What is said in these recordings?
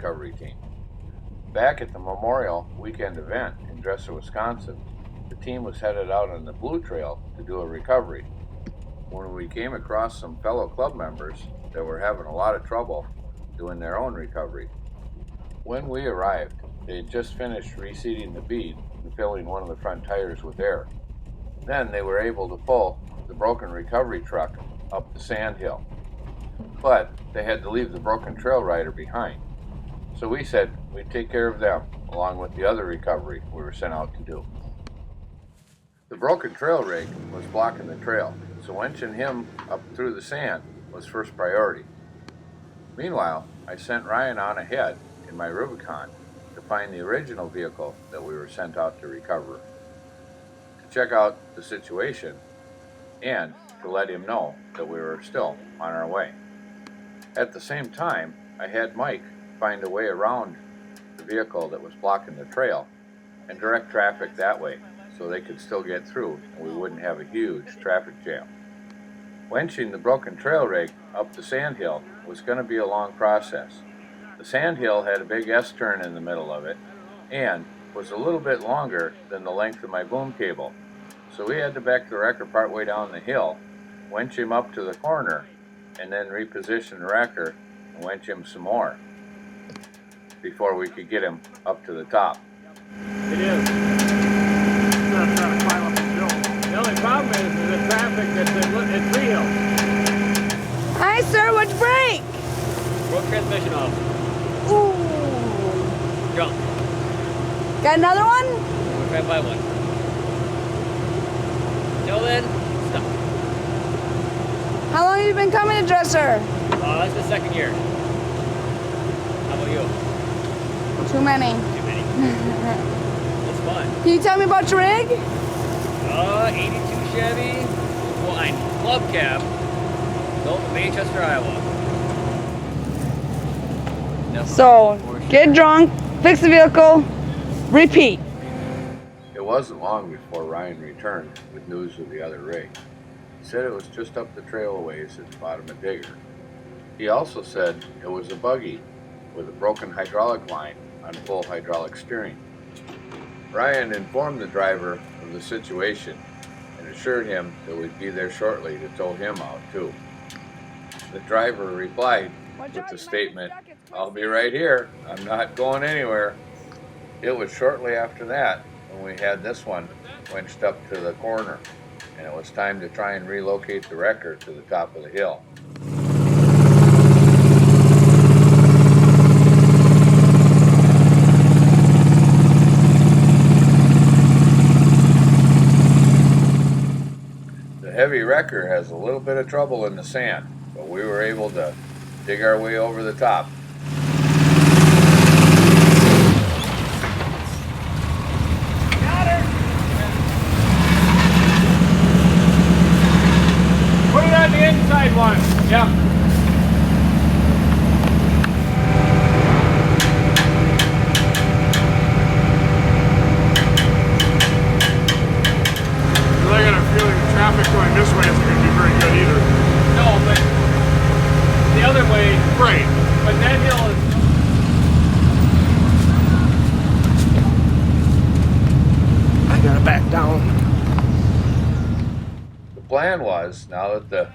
recovery team. Back at the Memorial Weekend event in Dresser, Wisconsin, the team was headed out on the Blue Trail to do a recovery when we came across some fellow club members that were having a lot of trouble doing their own recovery. When we arrived, they had just finished reseating the bead and filling one of the front tires with air. Then they were able to pull the broken recovery truck up the sand hill. But they had to leave the broken trail rider behind. So we said we'd take care of them along with the other recovery we were sent out to do. The broken trail rig was blocking the trail, so winching him up through the sand was first priority. Meanwhile, I sent Ryan on ahead in my Rubicon to find the original vehicle that we were sent out to recover, to check out the situation, and to let him know that we were still on our way. At the same time, I had Mike find a way around the vehicle that was blocking the trail and direct traffic that way so they could still get through and we wouldn't have a huge traffic jam. Winching the broken trail rig up the sandhill was going to be a long process. The sandhill had a big S-turn in the middle of it and was a little bit longer than the length of my boom cable, so we had to back the wrecker partway down the hill, winch him up to the corner, and then reposition the wrecker and winch him some more before we could get him up to the top. It is. Instead of trying to climb up the hill. The only problem is the traffic that's at Three Hills. Hi, sir. What'd you break? Broke transmission off. Ooh. Jump. Got another one? We'll try to buy one. Till then, stop. How long have you been coming to Dresser? That's the second year. How about you? Too many. Too many. It's fun. Can you tell me about your rig? 82 Chevy. Well, I'm club cab. Built in Manchester, Iowa. No. So, get drunk, fix the vehicle, repeat. It wasn't long before Ryan returned with news of the other rig. He said it was just up the trail a ways at the bottom of Digger. He also said it was a buggy with a broken hydraulic line on full hydraulic steering. Ryan informed the driver of the situation and assured him that we'd be there shortly to tow him out too. The driver replied with the statement, "I'll be right here. I'm not going anywhere." It was shortly after that when we had this one winched up to the corner, and it was time to try and relocate the wrecker to the top of the hill. The heavy wrecker has a little bit of trouble in the sand, but we were able to dig our way over the top. Got her! Put it on the inside one. Yep. I got a feeling the traffic going this way isn't going to be very good either. No, but the other way. Right. But that hill is. I gotta back down. The plan was, now that the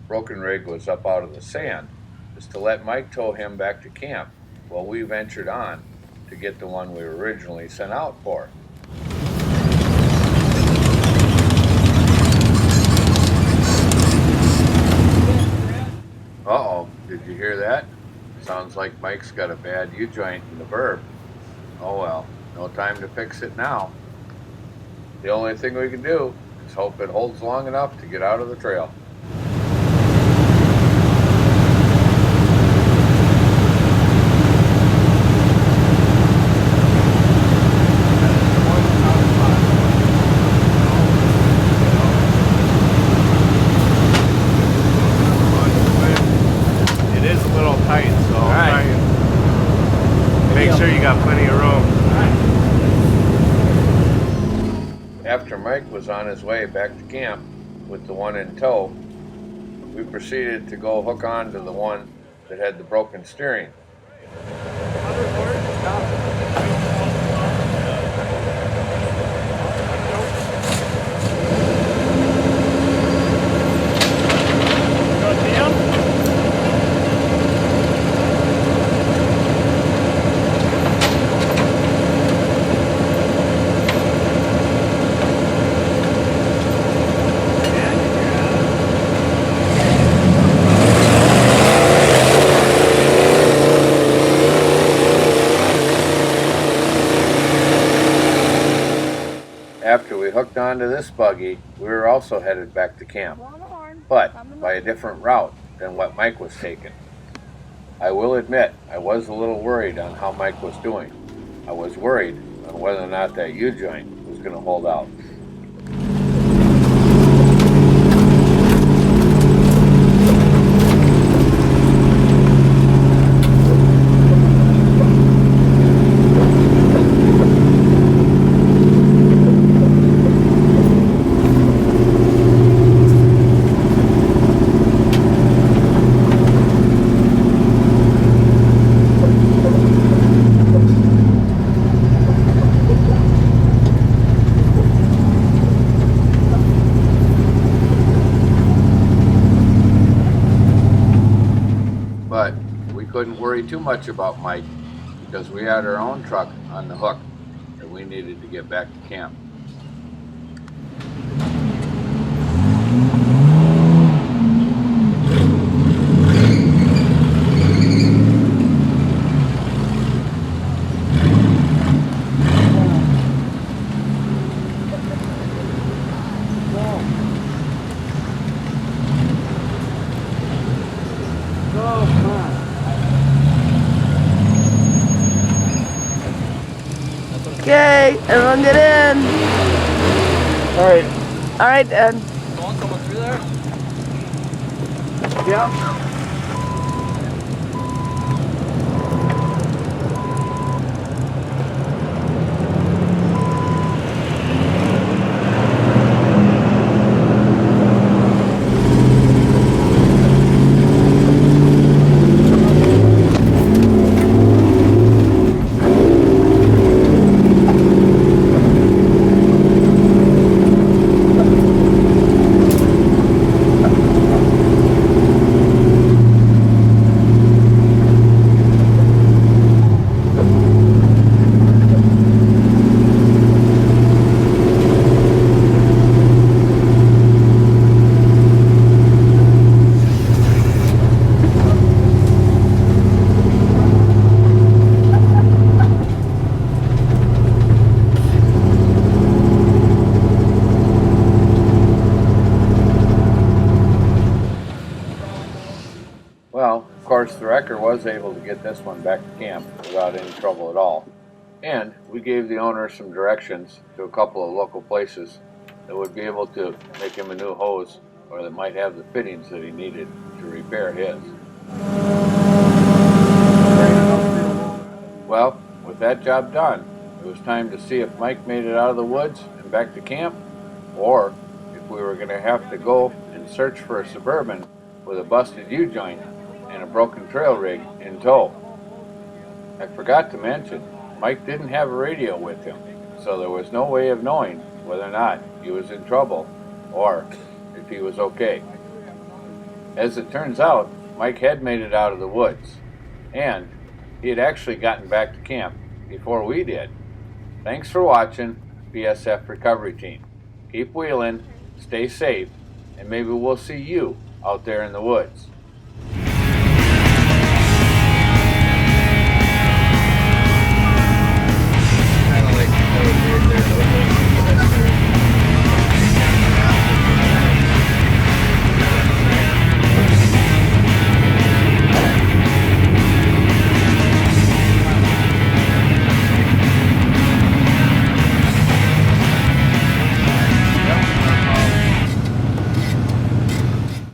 broken rig was up out of the sand, is to let Mike tow him back to camp while we ventured on to get the one we were originally sent out for. Uh-oh, did you hear that? Sounds like Mike's got a bad U-joint in the burb. Oh well, no time to fix it now. The only thing we can do is hope it holds long enough to get out of the trail. It is a little tight, so right. make sure you got plenty of room. After Mike was on his way back to camp with the one in tow, we proceeded to go hook on to the one that had the broken steering. Other After we hooked onto this buggy, we were also headed back to camp, but by a different route than what Mike was taking. I will admit, I was a little worried on how Mike was doing. I was worried on whether or not that U-joint was going to hold out. But we couldn't worry too much about Mike because we had our own truck on the hook and we needed to get back to camp. Okay, everyone get in. All right. All right, Ed. Going someone through there? Yeah. Well, of course, the wrecker was able to get this one back to camp without any trouble at all. And we gave the owner some directions to a couple of local places that would be able to make him a new hose or that might have the fittings that he needed to repair his. Well, with that job done, it was time to see if Mike made it out of the woods and back to camp, or if we were going to have to go and search for a Suburban with a busted U-joint and a broken trail rig in tow. I forgot to mention, Mike didn't have a radio with him, so there was no way of knowing whether or not he was in trouble or if he was okay. As it turns out, Mike had made it out of the woods, and he had actually gotten back to camp before we did. Thanks for watching, BSF Recovery Team. Keep wheeling, stay safe, and maybe we'll see you out there in the woods.